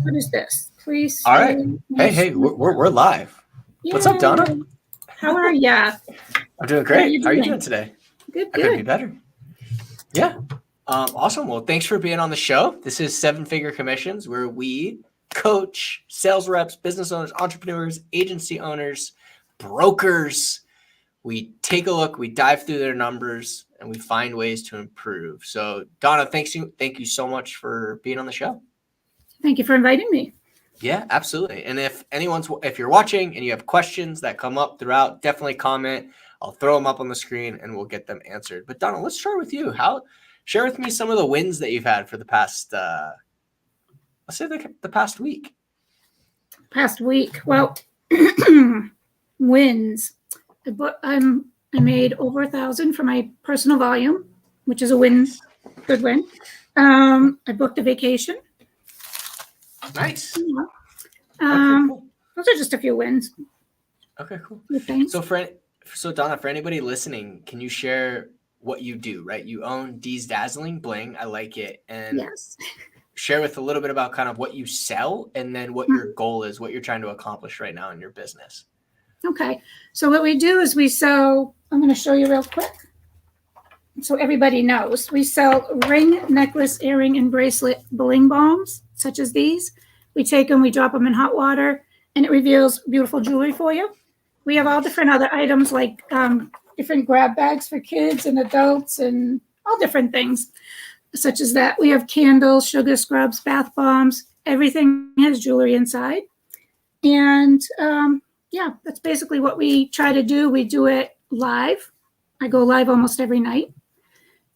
What is this? Please. All right. Hey, we're live. Yay. What's up, Donna? How are ya? I'm doing great. How are you doing today? Good. I couldn't be better. Yeah. Awesome. Well, thanks for being on the show. This is 7-Figure Commissions, where we coach sales reps, business owners, entrepreneurs, agency owners, brokers. We take a look, we dive through their numbers, and we find ways to improve. So, Donna, thank you so much for being on the show. Thank you for inviting me. Yeah, absolutely. And if you're watching and you have questions that come up throughout, definitely comment. I'll throw them up on the screen and we'll get them answered. But Donna, let's start with you. Share with me some of the wins that you've had for the past, let's say the past week. Past week. Well, wins. I made over 1,000 for my personal volume, which is a win, good win. I booked a vacation. Nice. Yeah. Okay, cool. Those are just a few wins. Okay, cool. Okay. So Donna, for anybody listening, can you share what you do, right? You own D's Dazzling Bling. I like it. And yes. Share with a little bit about kind of what you sell and then what your goal is, what you're trying to accomplish right now in your business. Okay. So what we do is we sell, I'm going to show you real quick so everybody knows. We sell ring, necklace, earring, and bracelet bling balms, such as these. We take them, we drop them in hot water, and it reveals beautiful jewelry for you. We have all different other items like different grab bags for kids and adults and all different things such as that. We have candles, sugar scrubs, bath bombs. Everything has jewelry inside. And that's basically what we try to do. We do it live. I go live almost every night.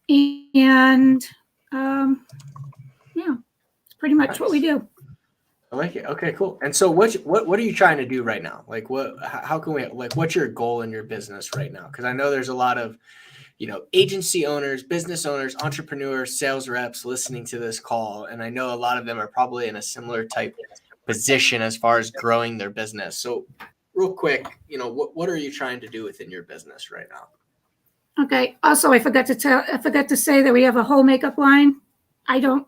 And it's pretty much what we do. I like it. Okay, cool. And so what are you trying to do right now? Like what's your goal in your business right now? Because I know there's a lot of, agency owners, business owners, entrepreneurs, sales reps listening to this call. And I know a lot of them are probably in a similar type position as far as growing their business. So real quick, what are you trying to do within your business right now? Okay. Also, I forgot to say that we have a whole makeup line. I'm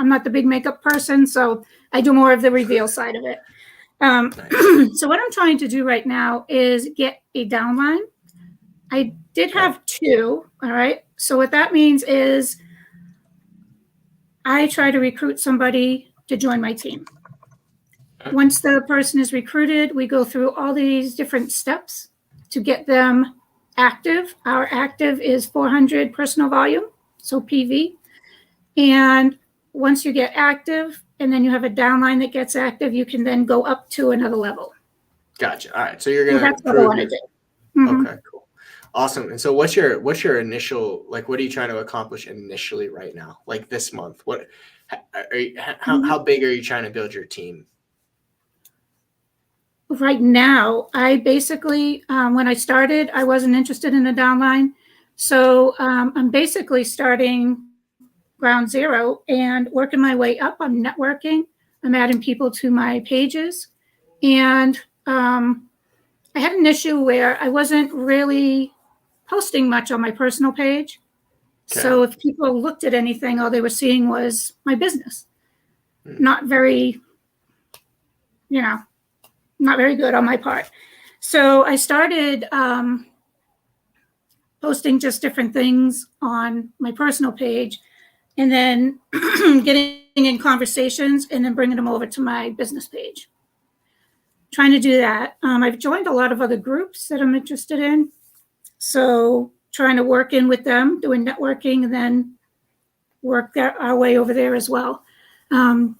not the big makeup person, so I do more of the reveal side of it. Nice. So what I'm trying to do right now is get a downline. I did have 2. All right. So what that means is I try to recruit somebody to join my team. Once the person is recruited, we go through all these different steps to get them active. Our active is 400 personal volume, so PV. And once you get active and then you have a downline that gets active, you can then go up to another level. Gotcha. All right. So you're going to that's what I want to do. Mm-hmm. Okay, cool. Awesome. And so what's your initial, what are you trying to accomplish initially right now? Like this month, how big are you trying to build your team? Right now, I basically, when I started, I wasn't interested in a downline. So I'm basically starting ground zero and working my way up. I'm networking. I'm adding people to my pages. And I had an issue where I wasn't really posting much on my personal page. Okay. So if people looked at anything, all they were seeing was my business. Not very good on my part. So I started posting just different things on my personal page and then getting in conversations and then bringing them over to my business page. Trying to do that. I've joined a lot of other groups that I'm interested in. So trying to work in with them, doing networking, and then work our way over there as well. The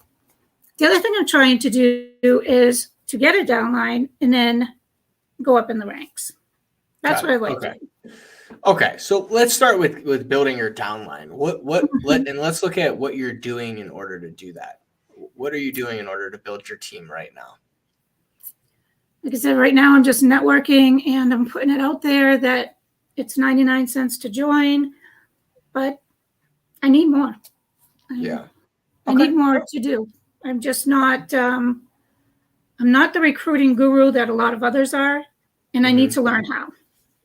other thing I'm trying to do is to get a downline and then go up in the ranks. That's what I like to do. Okay, so let's start with building your downline. And let's look at what you're doing in order to do that. What are you doing in order to build your team right now? Like I said, right now I'm just networking and I'm putting it out there that it's 99 cents to join, but I need more. Yeah. I need more to do. I'm just not, I'm not the recruiting guru that a lot of others are, and I need to learn how.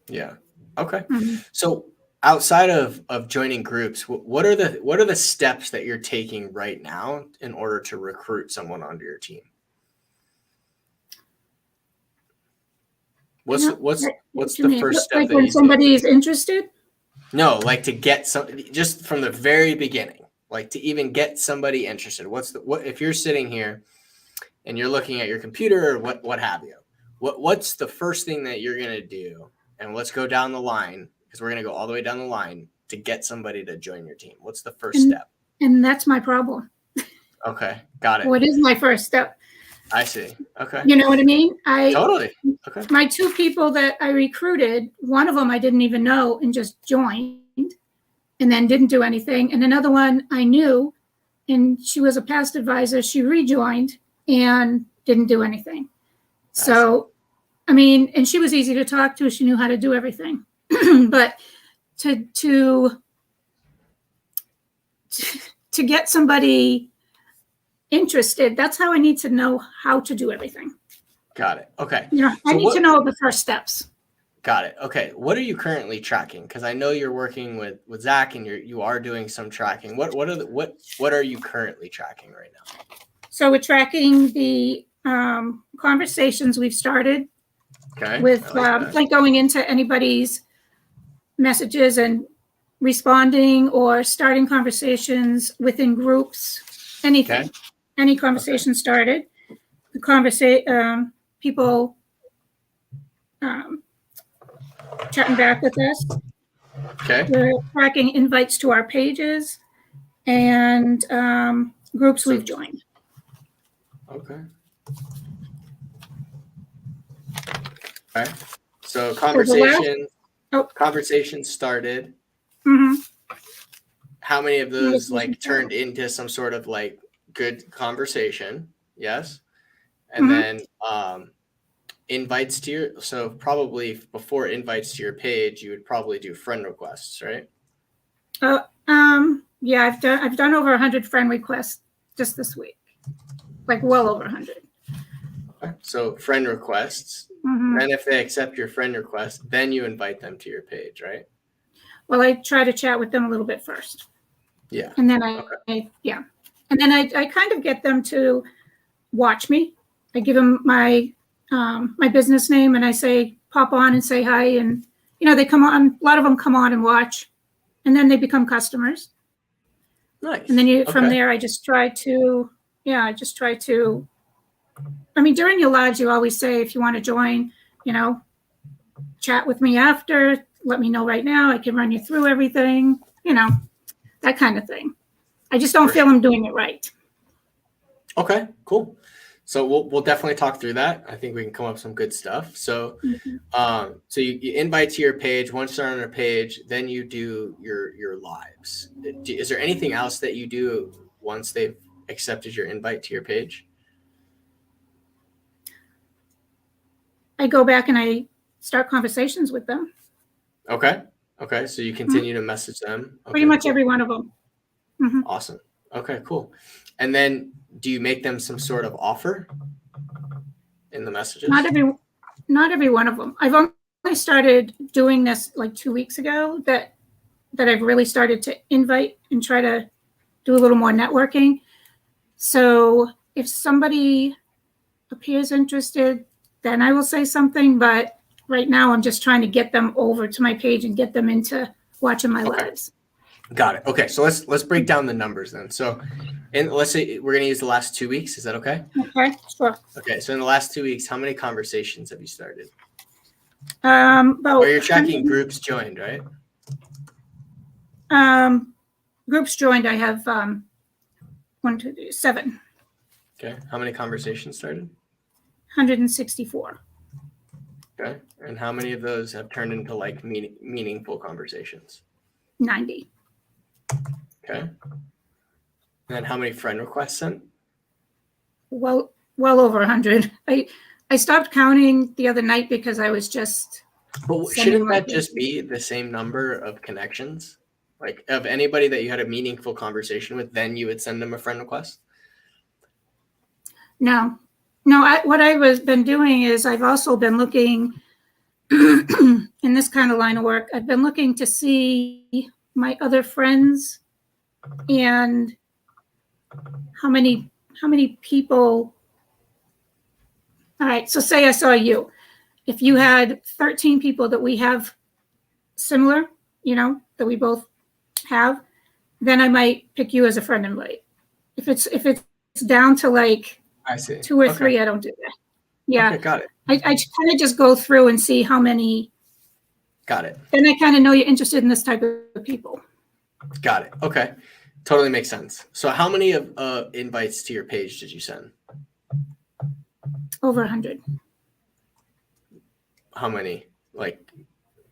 Yeah. Okay. Mm-hmm. So outside of joining groups, what are the steps that you're taking right now in order to recruit someone onto your team? What's To the me, first step like that when you somebody is interested. No, like to get just from the very beginning, like to even get somebody interested. What if you're sitting here and you're looking at your computer or what have you? What's the first thing that you're gonna do? And let's go down the line because we're gonna go all the way down the line to get somebody to join your team. What's the first step? And that's my problem. Okay, got it. What is my first step? I see. Okay. You know what I mean? Totally. Okay. My two people that I recruited, one of them I didn't even know and just joined and then didn't do anything. And another one I knew, and she was a past advisor. She rejoined and didn't do anything. So, I mean, and she was easy to talk to. She knew how to do everything. But to get somebody interested, that's how I need to know how to do everything. Got it. Okay. You know, I need to know the first steps. Got it. Okay. What are you currently tracking? Because I know you're working with Zach and you are doing some tracking. What are you currently tracking right now? So we're tracking the conversations we've started with like going into anybody's messages and responding or starting conversations within groups, anything. Okay. Any conversation started. The people chatting back with us. Okay. We're tracking invites to our pages and groups we've joined. Okay. Okay. So conversations started. Mm-hmm. How many of those like turned into some sort of like good conversation? Yes. And then invites to your, so probably before invites to your page, you would probably do friend requests, right? Yeah, I've done over 100 friend requests just this week, like well over 100. Okay. So friend requests. Then if they accept your friend request, then you invite them to your page, right? Well, I try to chat with them a little bit first. Yeah. And then I kind of get them to watch me. I give them my my business name and I say, pop on and say hi. And, you know, they come on, a lot of them come on and watch, and then they become customers. Nice. And then from there, I try to, I mean, during your lives, you always say, if you want to join, you know, chat with me after, let me know right now. I can run you through everything, you know, that kind of thing. I just don't feel I'm doing it right. Okay, cool. So we'll definitely talk through that. I think we can come up with some good stuff. So, so you invite to your page. Once they're on their page, then you do your lives. Is there anything else that you do once they've accepted your invite to your page? I go back and I start conversations with them. Okay. Okay. So you continue to message them. Okay, pretty much every one of them. Awesome. Okay, cool. And then do you make them some sort of offer in the messages? Not every one of them. I've only started doing this like 2 weeks ago that I've really started to invite and try to do a little more networking. So if somebody appears interested, then I will say something. But right now I'm just trying to get them over to my page and get them into watching my lives. Got it. Okay. So let's break down the numbers then. So let's say we're going to use the last 2 weeks. Is that okay? Okay, sure. Okay. So in the last 2 weeks, how many conversations have you started? Or you're tracking groups joined, right? Groups joined. I have 1, 2, 3, 7. Okay. How many conversations started? 164. Okay. And how many of those have turned into like meaningful conversations? 90. Okay. And then how many friend requests sent? Well over 100. I stopped counting the other night because I was just. But shouldn't that just be the same number of connections? Like of anybody that you had a meaningful conversation with, then you would send them a friend request? No. What I been doing is I've also been looking in this kind of line of work, I've been looking to see my other friends and how many people. All right, so say I saw you. If you had 13 people that we have similar, that we both have, then I might pick you as a friend invite. If it's down to like I see. 2 or Okay. 3, I don't do that. Yeah. Okay, got it. I kind of just go through and see how many. Got it. Then I kind of know you're interested in this type of people. Got it. Okay. Totally makes sense. So how many of invites to your page did you send? Over 100. How many? Like,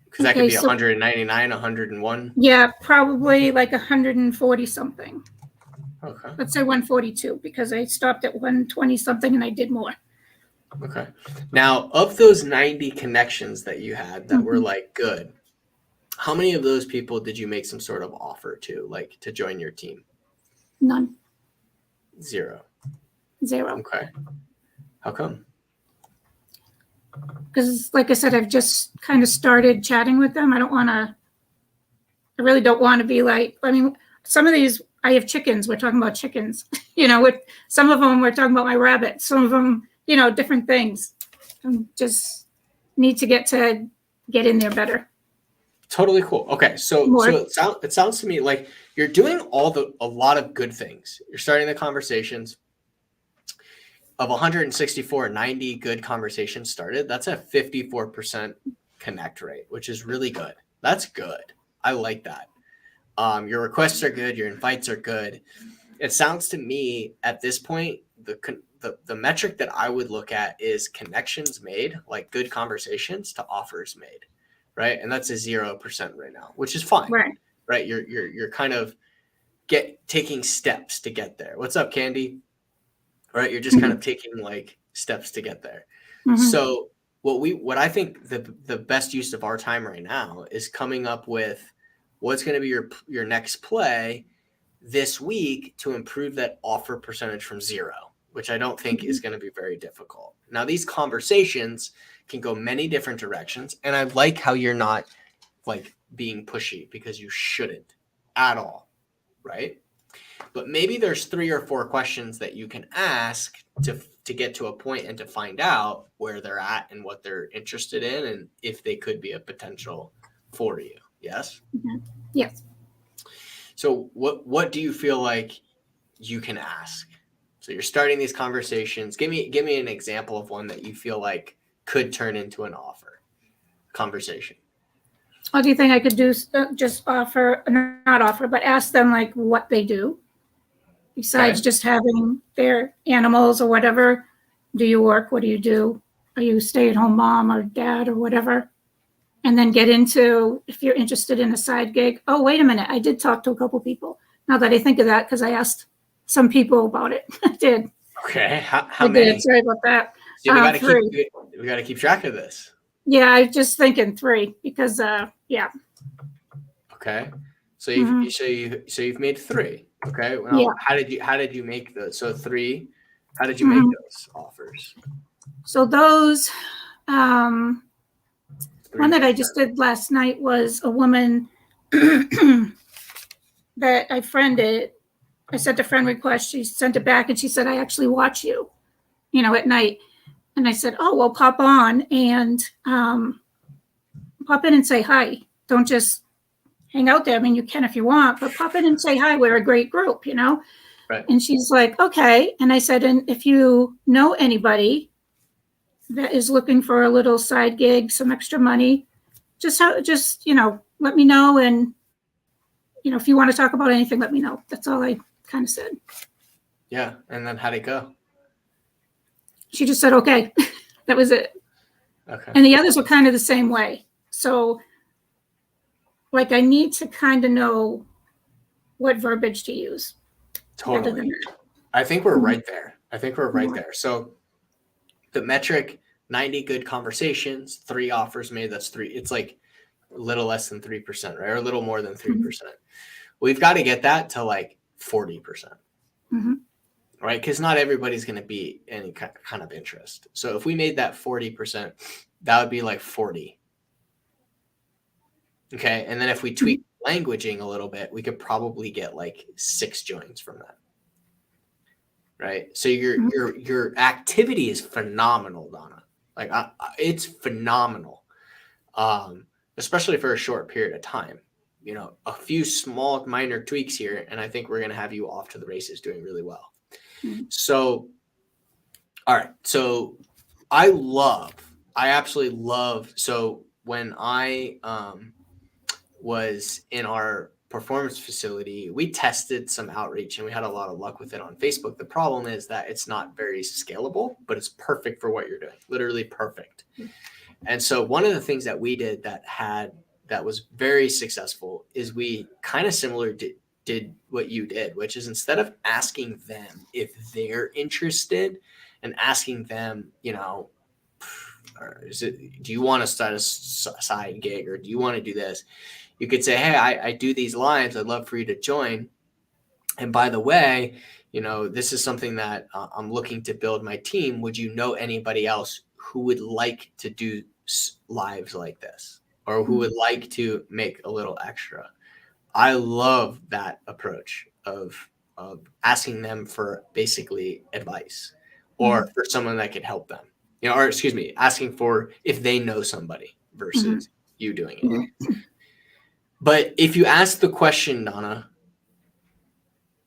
because that could be 199, 101. Yeah, probably like 140 something. Okay. Let's say 142 because I stopped at 120 something and I did more. Okay. Now, of those 90 connections that you had that were like good, how many of those people did you make some sort of offer to, like to join your team? None. 0. Okay. How come? Because, like I said, I've just kind of started chatting with them. I really don't want to be like, I mean, some of these, I have chickens. We're talking about chickens. With some of them, we're talking about my rabbits. Some of them, different things. I just need to get in there better. Totally cool. Okay, so it sounds to me like you're doing a lot of good things. You're starting the conversations. Of 164, 90 good conversations started. That's a 54% connect rate, which is really good. That's good. I like that. Your requests are good. Your invites are good. It sounds to me at this point, the metric that I would look at is connections made, like good conversations, to offers made, right? And that's a 0% right now, which is fine, right? You're kind of taking steps to get there. What's up, Candy? Right, you're just kind of taking like steps to get there. So what I think the best use of our time right now is coming up with what's going to be your next play this week to improve that offer percentage from 0, which I don't think is going to be very difficult. Now, these conversations can go many different directions, and I like how you're not like being pushy because you shouldn't at all, right? But maybe there's 3 or 4 questions that you can ask to get to a point and to find out where they're at and what they're interested in and if they could be a potential for you. Yes? Yes. So what do you feel like you can ask? So you're starting these conversations. Give me an example of one that you feel like could turn into an offer conversation. Or do you think I could do just offer, not offer, but ask them like what they do? Besides just having their animals or whatever, do you work? What do you do? Are you a stay-at-home mom or dad or whatever? And then get into, if you're interested in a side gig, oh, wait a minute, I did talk to a couple people. Now that I think of that, because I asked some people about it. I did. Okay, how many? Did. Sorry about that. So we got to keep track of this. Yeah, I was just thinking 3 because, yeah. Okay, so you've made 3. Okay. Well, yeah. How did you make those? So 3. How did you make those offers? So those, one that I just did last night was a woman that I friended. I sent a friend request. She sent it back and she said, I actually watch you, at night. And I said, oh, well, pop on and pop in and say hi. Don't just hang out there. I mean, you can if you want, but pop in and say hi. We're a great group, Right. And she's like, okay. And I said, and if you know anybody that is looking for a little side gig, some extra money, just let me know. And, if you want to talk about anything, let me know. That's all I kind of said. Yeah. And then how'd it go? She just said, okay. That was it. Okay. And the others were kind of the same way. So like I need to kind of know what verbiage to use. Totally. I think we're right there. So the metric, 90 good conversations, 3 offers made, that's 3. It's like a little less than 3%, right? Or a little more than 3%. We've got to get that to like 40%, right? Because not everybody's going to be any kind of interest. So if we made that 40%, that would be like 40 Okay. And then if we tweak languaging a little bit, we could probably get like 6 joins from that. Right. So your activity is phenomenal, Donna. Like it's phenomenal. Especially for a short period of time. You know, a few small minor tweaks here, and I think we're going to have you off to the races doing really well. So, all right. So I absolutely love. So when I was in our performance facility, we tested some outreach and we had a lot of luck with it on Facebook. The problem is that it's not very scalable, but it's perfect for what you're doing. Literally perfect. And so one of the things that we did that was very successful is we kind of similar did what you did, which is instead of asking them if they're interested and asking them, you know, do you want to start a side gig or do you want to do this? You could say, hey, I do these lives. I'd love for you to join. And by the way, you know, this is something that I'm looking to build my team. Would you know anybody else who would like to do lives like this or who would like to make a little extra? I love that approach of asking them for basically advice or for someone that could help them, you know, or excuse me, asking for if they know somebody versus you doing it. But if you ask the question, Donna,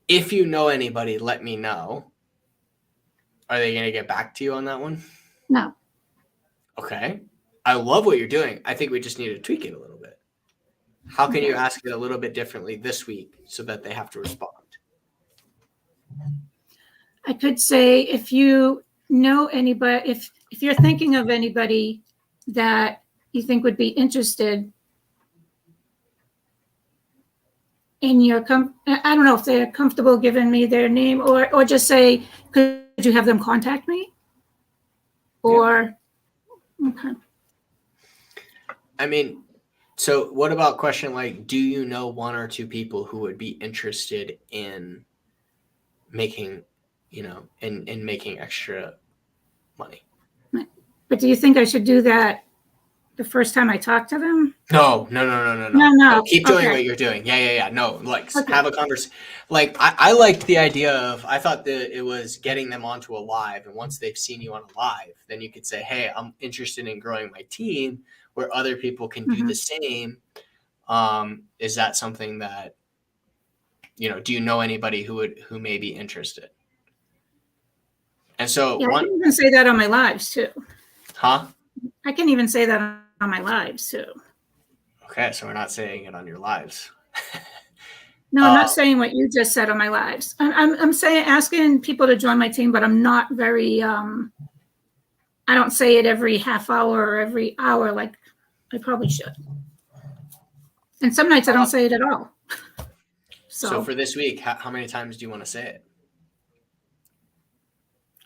if you know anybody, let me know. Are they going to get back to you on that one? No. Okay. I love what you're doing. I think we just need to tweak it a little bit. How can you ask it a little bit differently this week so that they have to respond? I could say if you know anybody, if you're thinking of anybody that you think would be interested in your I don't know if they're comfortable giving me their name or just say, could you have them contact me? Or, okay. I mean, so what about question like, do you know 1 or 2 people who would be interested in making, you know, in making extra money? But do you think I should do that the first time I talk to them? No. Keep doing what you're doing. Yeah. No, like have a conversation. Like I liked the idea of, I thought that it was getting them onto a live. And once they've seen you on a live, then you could say, hey, I'm interested in growing my team where other people can do the same. Is that something that, you know, do you know anybody who may be interested? And so I can even say that on my lives too. Huh? I can even say that on my lives too. Okay, so we're not saying it on your lives. No, I'm not saying what you just said on my lives. I'm saying asking people to join my team, but I'm not very. I don't say it every half hour or every hour like I probably should. And some nights I don't say it at all. So for this week, how many times do you want to say it?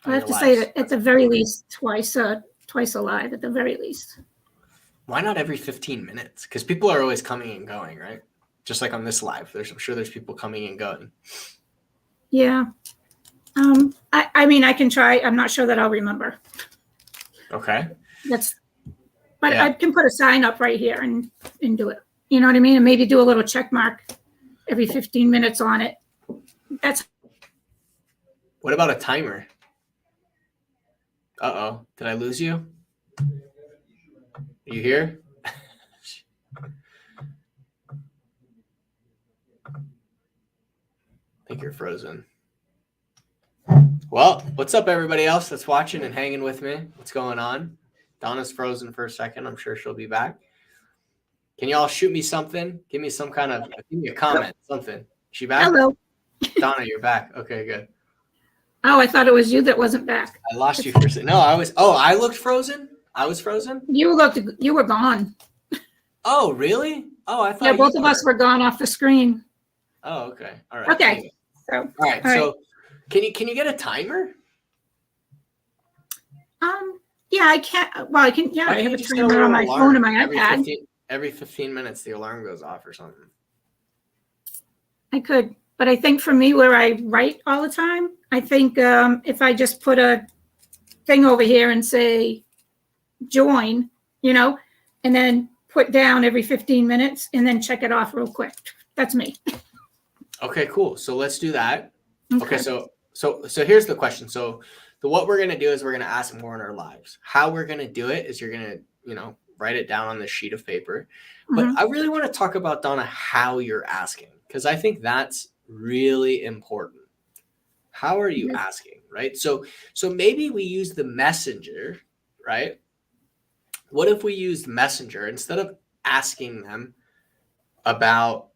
I have to say it at the very least twice alive at the very least. Why not every 15 minutes? Because people are always coming and going, right? Just like on this live, I'm sure there's people coming and going. Yeah. I mean, I can try. I'm not sure that I'll remember. Okay. I can put a sign up right here and do it. You know what I mean? And maybe do a little check mark every 15 minutes on it. What about a timer? Uh-oh. Did I lose you? Are you here? I think you're frozen. Well, what's up, everybody else that's watching and hanging with me? What's going on? Donna's frozen for a second. I'm sure she'll be back. Can you all shoot me something? Give me a comment, something. Is she back? Hello. Donna, you're back. Okay, good. Oh, I thought it was you that wasn't back. I lost you for a second. No, I looked frozen? I was frozen? You were gone. Oh, really? Oh, I thought both of us were gone off the screen. Oh, okay. All right. Okay. Anyway. All right. So can you get a timer? Yeah, I can't. Well, I can. Yeah, I have a just timer on my phone and my iPad. Every 15 minutes, the alarm goes off or something. I could, but I think for me, where I write all the time, I think if I just put a thing over here and say join, you know, and then put down every 15 minutes and then check it off real quick. That's me. Okay, cool. So let's do that. Okay, so here's the question. So what we're gonna do is we're gonna ask more in our lives. How we're gonna do it is you're gonna, write it down on this sheet of paper. But I really want to talk about, Donna, how you're asking, because I think that's really important. How are you asking, right? So maybe we use the messenger, right? What if we used Messenger instead of asking them about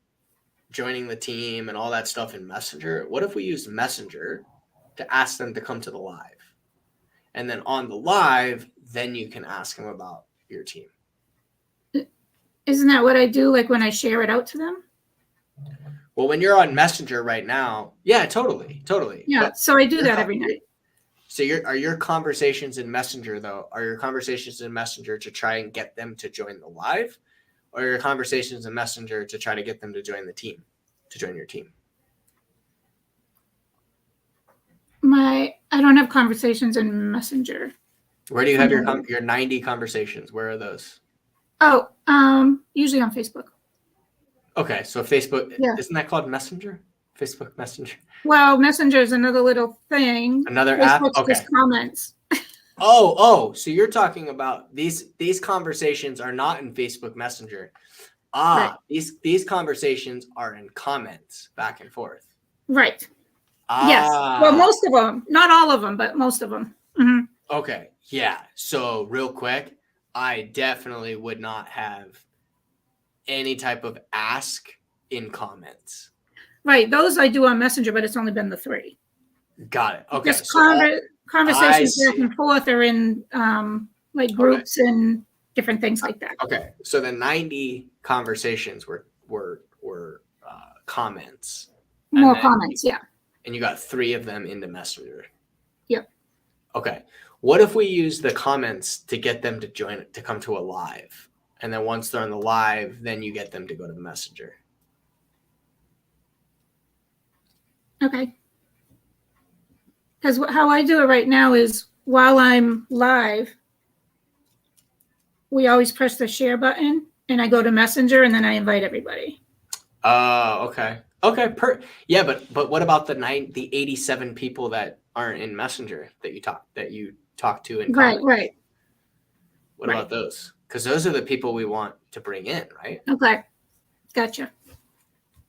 joining the team and all that stuff in Messenger? What if we used Messenger to ask them to come to the live? And then on the live, then you can ask them about your team. Isn't that what I do, like when I share it out to them? Well, when you're on Messenger right now, yeah, totally. Yeah, But so I do that every night. So are your conversations in Messenger, though, to try and get them to join the live? Or your conversations in Messenger to try to get them to join the team, to join your team? I don't have conversations in Messenger. Where do you have your 90 conversations? Where are those? Oh, usually on Facebook. Okay, so Facebook, Yeah. Isn't that called Messenger? Facebook Messenger? Well, Messenger is another little thing. Another app? Facebook's Okay. just comments. So you're talking about these conversations are not in Facebook Messenger. Right. These conversations are in comments back and forth. Right. Yes. Well, most of them, not all of them, but most of them. Mm-hmm. Okay. Yeah. So real quick, I definitely would not have any type of ask in comments. Right. Those I do on Messenger, but it's only been the 3. Got it. Okay. Just conversations back and forth are in like groups and different things like that. Okay. So the 90 conversations were comments. More comments, yeah. And you got 3 of them into Messenger. Yep. Okay. What if we use the comments to get them to come to a live? And then once they're on the live, then you get them to go to the Messenger. Okay. Because how I do it right now is while I'm live, we always press the share button and I go to Messenger and then I invite everybody. Oh, okay. Okay. Yeah, but what about the 87 people that aren't in Messenger that you talk to in comments? Right. What about those? Because those are the people we want to bring in, right? Okay. Gotcha.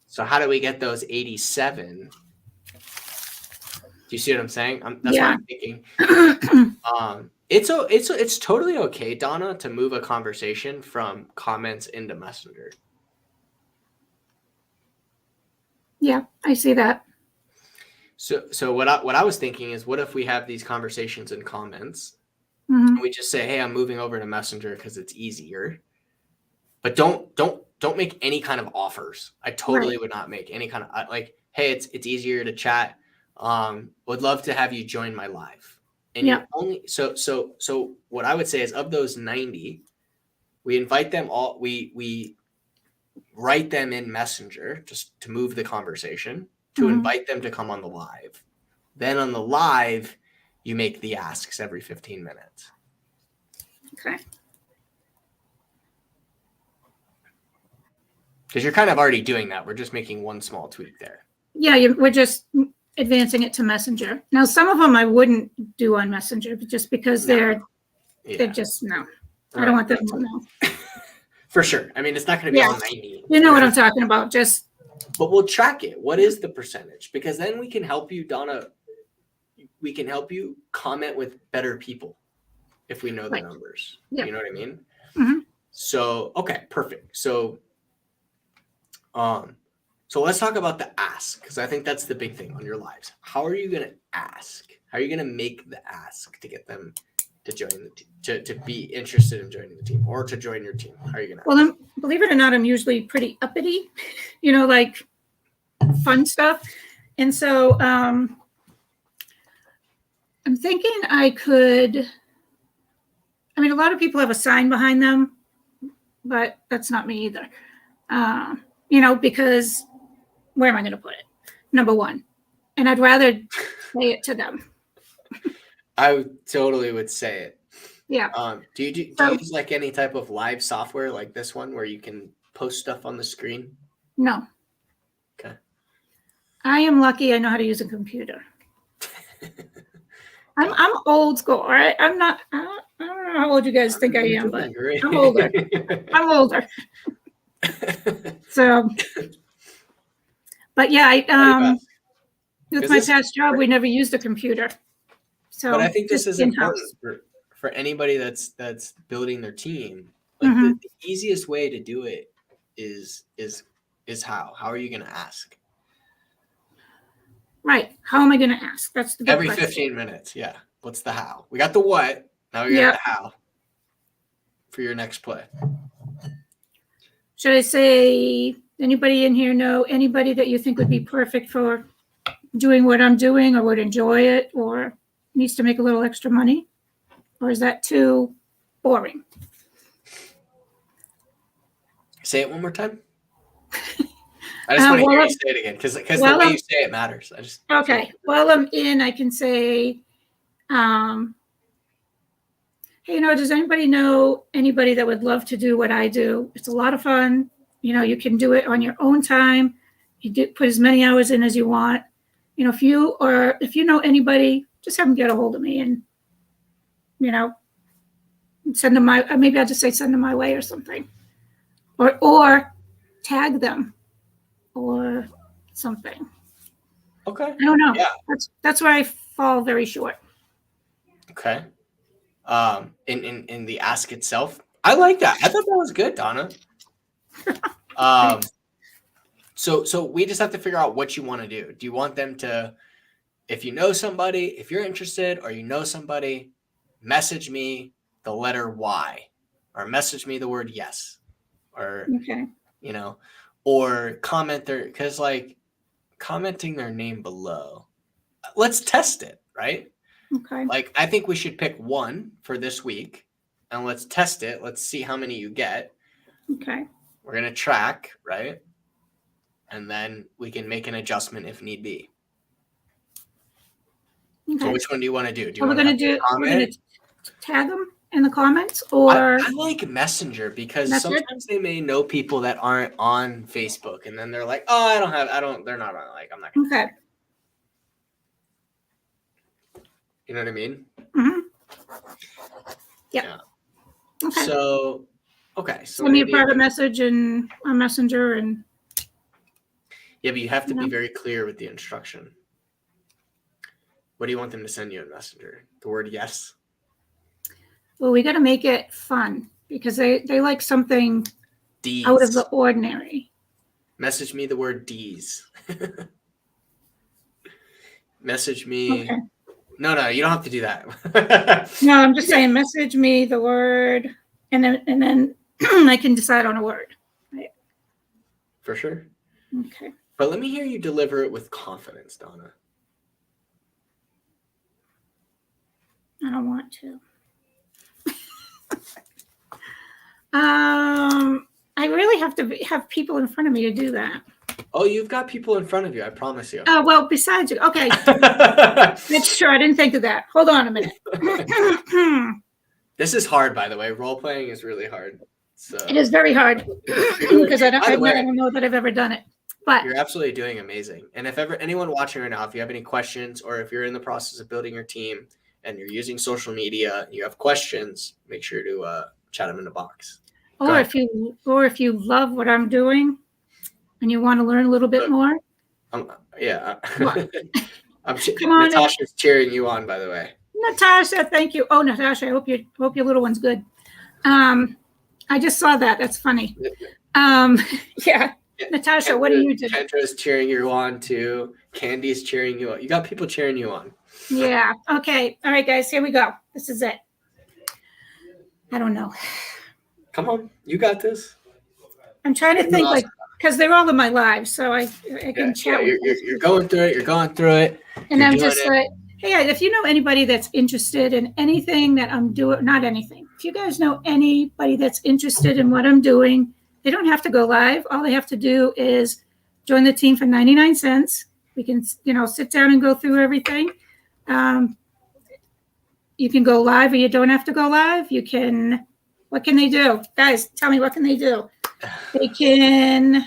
So how do we get those 87? Do you see what I'm saying? That's what I'm thinking. It's totally okay, Donna, to move a conversation from comments into Messenger. Yeah, I see that. So what I was thinking is, what if we have these conversations in comments? Mm-hmm. And we just say, "Hey, I'm moving over to Messenger because it's easier." But don't make any kind of offers. I totally would not make any kind of like, "Hey, it's easier to chat. Would love to have you join my live." And you only so what I would say is, of those 90, we invite them all. We write them in Messenger just to move the conversation, to invite them to come on the live. Then on the live, you make the asks every 15 minutes. Okay. Because you're kind of already doing that. We're just making one small tweak there. Yeah, we're just advancing it to Messenger. Now, some of them I wouldn't do on Messenger just because they're just, no. I don't want them to know. For sure. I mean, it's not going to be all 90. You know what I'm talking about. But we'll track it. What is the percentage? Because then we can help you, Donna. We can help you comment with better people if we know the numbers. Yep. You know what I mean? Mm-hmm. So, okay, perfect. So let's talk about the ask, because I think that's the big thing on your lives. How are you going to ask? How are you going to make the ask to get them to join the team, to be interested in joining the team or to join your team? How are you going to ask? Well, believe it or not, I'm usually pretty uppity, like fun stuff. And so I'm thinking a lot of people have a sign behind them, but that's not me either. Because where am I going to put it? Number one. And I'd rather say it to them. I totally would say it. Yeah. Do you So use like any type of live software like this one where you can post stuff on the screen? no, Okay. I am lucky. I know how to use a computer. I'm old school. All right. I'm not. I don't know how old you guys think I You're am, but doing great. I'm older. I'm older. So, but yeah, with 'Cause my this, past job, we never used a computer. but I So think this just is in-house. important for anybody that's building their team. Like Hmm. the easiest way to do it is how? How are you going to ask? Right. How am I going to ask? That's the big Every question. 15 minutes. Yeah. What's the how? We got the what. Now we got Yeah. the how for your next play. Should I say, anybody in here know anybody that you think would be perfect for doing what I'm doing or would enjoy it or needs to make a little extra money? Or is that too boring? Say it one more time. I just want to hear you say it again because the way you say it matters. Okay. While I'm in, I can say, hey, does anybody know anybody that would love to do what I do? It's a lot of fun. You can do it on your own time. You put as many hours in as you want. If you know anybody, just have them get a hold of me and, send them maybe I'll just say send them my way or something. Or tag them or something. Okay. I don't know. Yeah. That's where I fall very short. Okay. In the ask itself, I like that. I thought that was good, Donna. So we just have to figure out what you want to do. Do you want them to, if you know somebody, if you're interested or you know somebody, message me the letter Y or message me the word yes or, Okay. Or comment because like commenting their name below, let's test it, right? Okay. Like, I think we should pick one for this week and let's test it. Let's see how many you get. Okay. We're going to track, right? And then we can make an adjustment if need be. Okay. So which one do you want to do? We're going to tag them in the comments or I like Messenger because sometimes they may know people that aren't on Facebook and then they're like, oh, they're not on, like, I'm not going to. Okay. You know what I mean? Mm-hmm. Yep. Yeah. Okay. So send me a private message and a messenger and. Yeah, but you have to be very clear with the instruction. What do you want them to send you in Messenger? The word yes? Well, we got to make it fun because they like something D's. Out of the ordinary. Message me the word D's. Message me. Okay. No, you don't have to do that. No, I'm just saying message me the word and then I can decide on a word. Right? For sure. Okay. But let me hear you deliver it with confidence, Donna. I don't want to. I really have to have people in front of me to do that. Oh, you've got people in front of you. I promise you. Oh, well, besides you. Okay. That's true. I didn't think of that. Hold on a minute. This is hard, by the way. Role playing is really hard. So it is very hard because I don't know that I've ever done it. But you're absolutely doing amazing. And if ever anyone watching right now, if you have any questions or if you're in the process of building your team and you're using social media and you have questions, make sure to chat them in the box. Or if you love what I'm doing and you want to learn a little bit more. Yeah. What? Come on, Natasha's cheering you on, by the way. Natasha, thank you. Oh, Natasha, I hope your little one's good. I just saw that. That's funny. Yeah. Natasha, what are you doing? Kendra's cheering you on too. Candy's cheering you on. You got people cheering you on. Yeah. Okay. All right, guys. Here we go. This is it. I don't know. Come on. You got this. I'm trying to think because they're all in my lives, so I can chat with you. You're going through it. You're going through it. And I'm just like, hey, if you know anybody that's interested in anything that I'm doing, not anything. If you guys know anybody that's interested in what I'm doing, they don't have to go live. All they have to do is join the team for 99 cents. We can, sit down and go through everything. You can go live or you don't have to go live. You can, what can they do? Guys, tell me, what can they do? They can.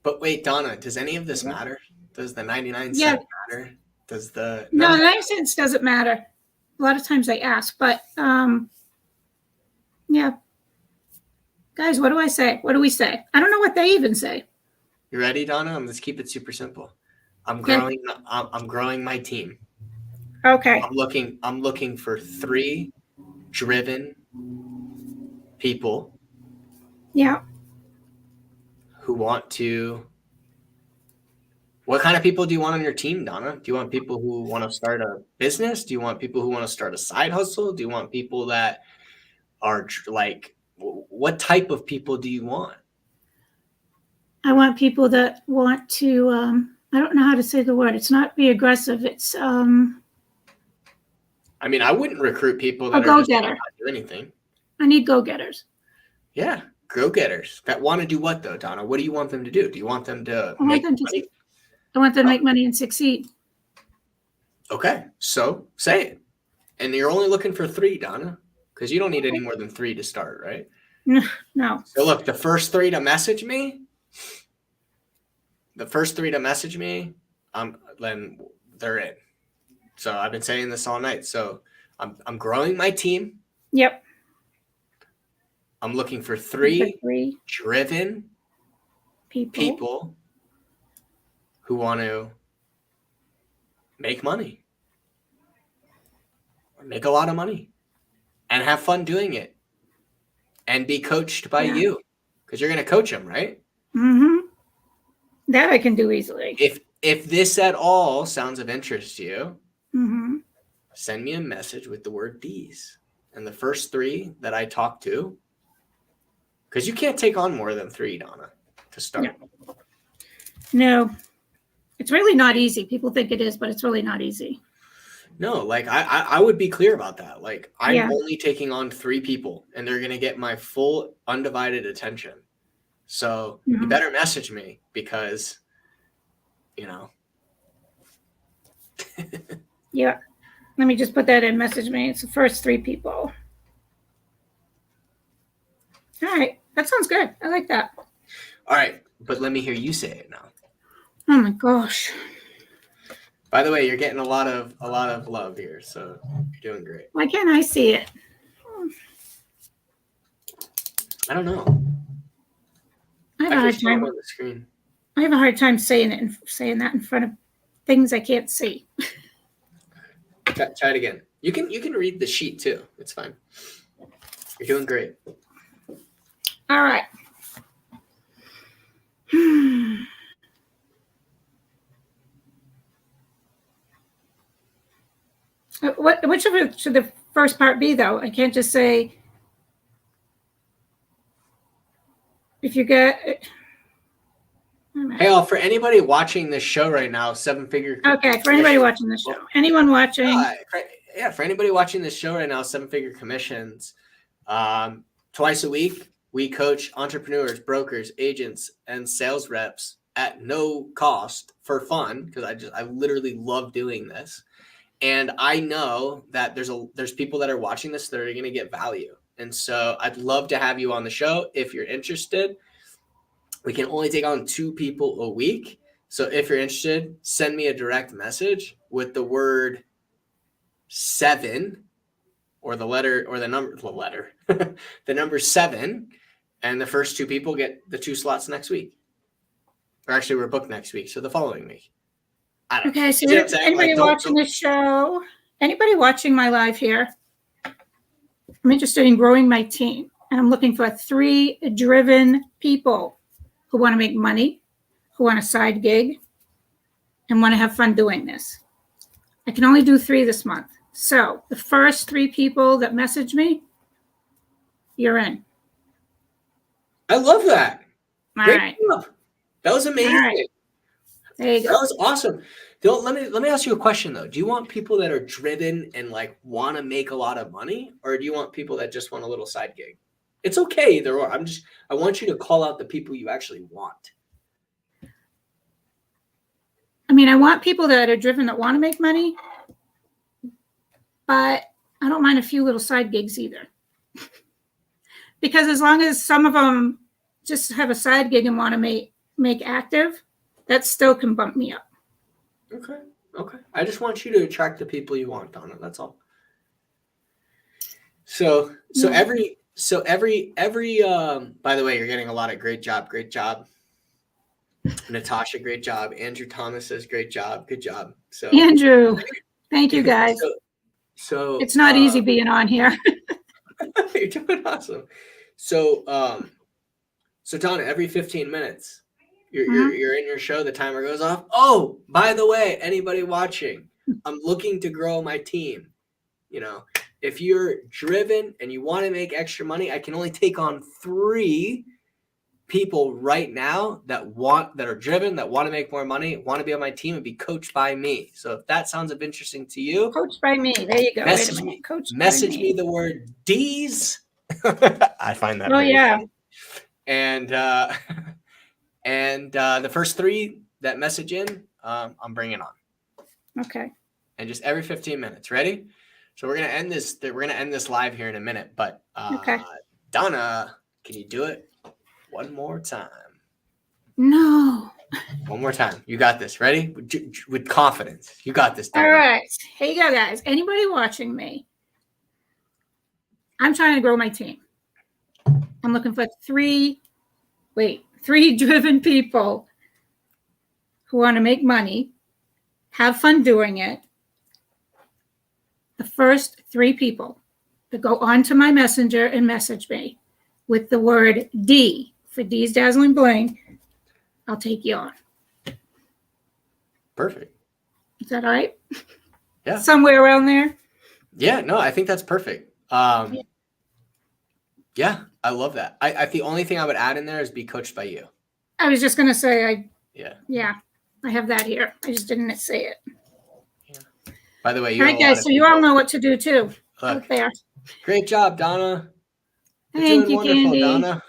But wait, Donna, does any of this matter? Does the 99 Yeah. cent matter? Does the No, 9 cents doesn't matter. A lot of times I ask, but yeah. Guys, what do I say? What do we say? I don't know what they even say. You ready, Donna? Let's keep it super simple. I'm Okay. growing my team. Okay. I'm looking for 3 driven people Yeah. who want to. What kind of people do you want on your team, Donna? Do you want people who want to start a business? Do you want people who want to start a side hustle? Do you want people that are like, what type of people do you want? I want people that want to, I don't know how to say the word. It's not be aggressive. It's, I mean, I wouldn't recruit people that a are just go-getter. not do anything. I need go-getters. Yeah, go-getters that want to do what though, Donna? What do you want them to do? Do you want them to make money? I want them to make money and succeed. Okay, so say it. And you're only looking for 3, Donna, because you don't need any more than 3 to start, right? No. So look, the first 3 to message me, then they're in. So I've been saying this all night. So I'm growing my team. Yep. I'm looking for 3 driven people who want to make money, or make a lot of money, and have fun doing it, and be coached by you, because you're going to coach them, right? Mm-hmm. That I can do easily. If this at all sounds of interest to you, mm-hmm. send me a message with the word "these," and the first 3 that I talk to, because you can't take on more than 3, Donna, to start. No, it's really not easy. People think it is, but it's really not easy. No, like I would be clear about that. Like I'm only taking on 3 people, and they're gonna get my full undivided attention. So you better message me, because, you know. Yeah. Let me just put that in. Message me. It's the first 3 people. All right. That sounds good. I like that. All right, but let me hear you say it now. Oh my gosh. By the way, you're getting a lot of love here, so you're doing great. Why can't I see it? I don't know. I have a hard time on the screen. I have a hard time saying that in front of things I can't see. Try it again. You can read the sheet too. It's fine. You're doing great. All right. Which of it should the first part be, though? I can't just say if you get. Hey, all, for anybody watching this show right now, 7-figure. Okay, for anybody watching the show, anyone watching. For anybody watching this show right now, 7-figure commissions. Twice a week, we coach entrepreneurs, brokers, agents, and sales reps at no cost for fun, because I literally love doing this. And I know that there's people that are watching this that are going to get value. And so I'd love to have you on the show if you're interested. We can only take on 2 people a week. So if you're interested, send me a direct message with the word 7 or the letter or the number, the number 7. And the first 2 people get the 2 slots next week. Or actually, we're booked next week. So the following week. Okay, so anybody watching the show, anybody watching my live here, I'm interested in growing my team. And I'm looking for 3 driven people who want to make money, who want a side gig, and want to have fun doing this. I can only do 3 this month. So the first 3 people that message me, you're in. I love that. All right. That was amazing. Right. There you go. That was awesome. Let me ask you a question though. Do you want people that are driven and like want to make a lot of money, or do you want people that just want a little side gig? It's okay either or. I want you to call out the people you actually want. I mean, I want people that are driven that want to make money, but I don't mind a few little side gigs either. Because as long as some of them just have a side gig and want to make active, that still can bump me up. Okay. Okay. I just want you to attract the people you want, Donna. That's all. So every by the way, you're getting a lot of great job. Natasha, great job. Andrew Thomas says great job. Good job. So Andrew, thank you guys. So it's not easy being on here. You're doing awesome. So Donna, every 15 minutes, you're in your show, the timer goes off. Oh, by the way, anybody watching, I'm looking to grow my team. You know, if you're driven and you want to make extra money, I can only take on 3 people right now that are driven, that want to make more money, want to be on my team and be coached by me. So if that sounds of interesting to you, coached by me. There you go. Message me the word D's. I find that very funny. And the first 3 that message in, I'm bringing on. Okay. And just every 15 minutes. Ready? So we're gonna end this. We're gonna end this live here in a minute. But okay. Donna, can you do it one more time? No. One more time. You got this. Ready? With confidence. You got this, Donna. All right. Here you go, guys. Anybody watching me? I'm trying to grow my team. I'm looking for 3 driven people who want to make money, have fun doing it. The first 3 people that go onto my messenger and message me with the word D for D's Dazzling Bling, I'll take you on. Perfect. Is that all right? Yeah. Somewhere around there? Yeah, no, I think that's perfect. Yeah, I love that. I the only thing I would add in there is be coached by you. I was just gonna say Yeah, I have that here. I just didn't say it. Yeah. By the way, all right, guys. So you all know what to do too. Look, out there. Great job, Donna. Thank you, Candy. Donna.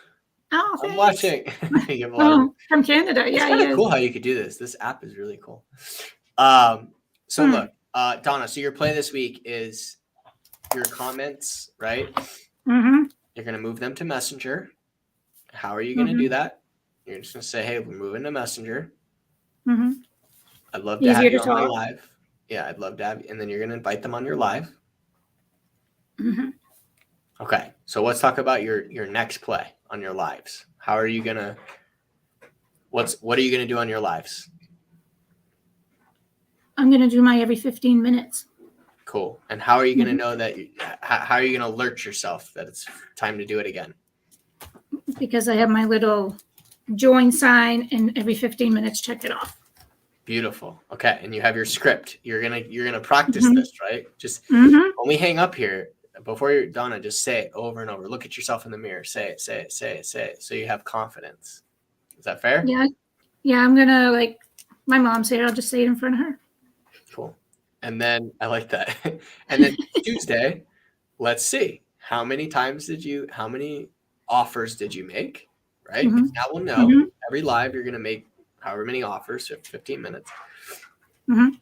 Oh, I'm watching. From Canada. Yeah, it's kind of cool how you could do this. This app is really cool. Look, Donna. So your play this week is your comments, right? Mm-hmm. You're gonna move them to Messenger. How are you gonna do that? You're just gonna say, "Hey, we're moving to Messenger." Mm-hmm. I'd love to have you on my live. Yeah, I'd love to have you. And then you're gonna invite them on your live. Mm-hmm. Okay, so let's talk about your next play on your lives. How are you gonna? What are you gonna do on your lives? I'm gonna do my every 15 minutes. Cool. And how are you gonna know that? How are you gonna alert yourself that it's time to do it again? Because I have my little join sign, and every 15 minutes check it off. Beautiful. Okay, and you have your script. You're gonna practice this, right? Just when we hang up here, before you're Donna, just say it over and over. Look at yourself in the mirror. Say it, say it, say it, say it. So you have confidence. Is that fair? Yeah. Yeah, I'm gonna, like my mom said, I'll just say it in front of her. Cool. And then I like that. And then Tuesday, let's see. How many offers did you make? Right? Mm-hmm. Now we'll know. Every live you're gonna make however many offers, so 15 minutes. Mm-hmm.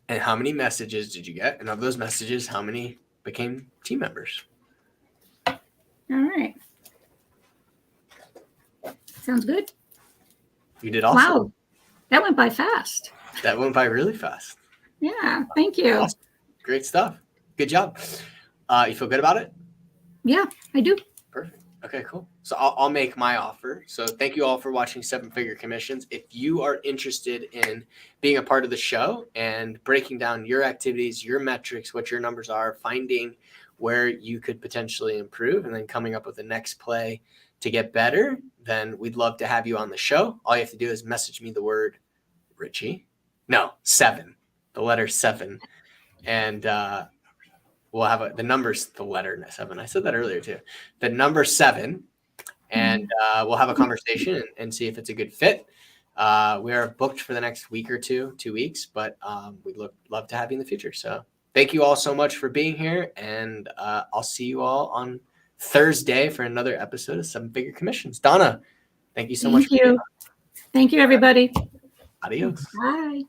And how many messages did you get? And of those messages, how many became team members? All right. Sounds good. You did awesome. Wow. That went by fast. That went by really fast. Yeah. Thank you. Awesome. Great stuff. Good job. You feel good about it? Yeah, I do. Perfect. Okay, cool. So I'll make my offer. So thank you all for watching 7-Figure Commissions. If you are interested in being a part of the show and breaking down your activities, your metrics, what your numbers are, finding where you could potentially improve, and then coming up with the next play to get better, then we'd love to have you on the show. All you have to do is message me the word Richie. No, 7. The letter 7. And we'll have the numbers, the letter 7. I said that earlier too. The number 7. And we'll have a conversation and see if it's a good fit. We are booked for the next week or 2 weeks, but we'd love to have you in the future. So thank you all so much for being here. And I'll see you all on Thursday for another episode of 7-Figure Commissions. Donna, thank you so much. Thank you. Thank you, everybody. Adios. Bye.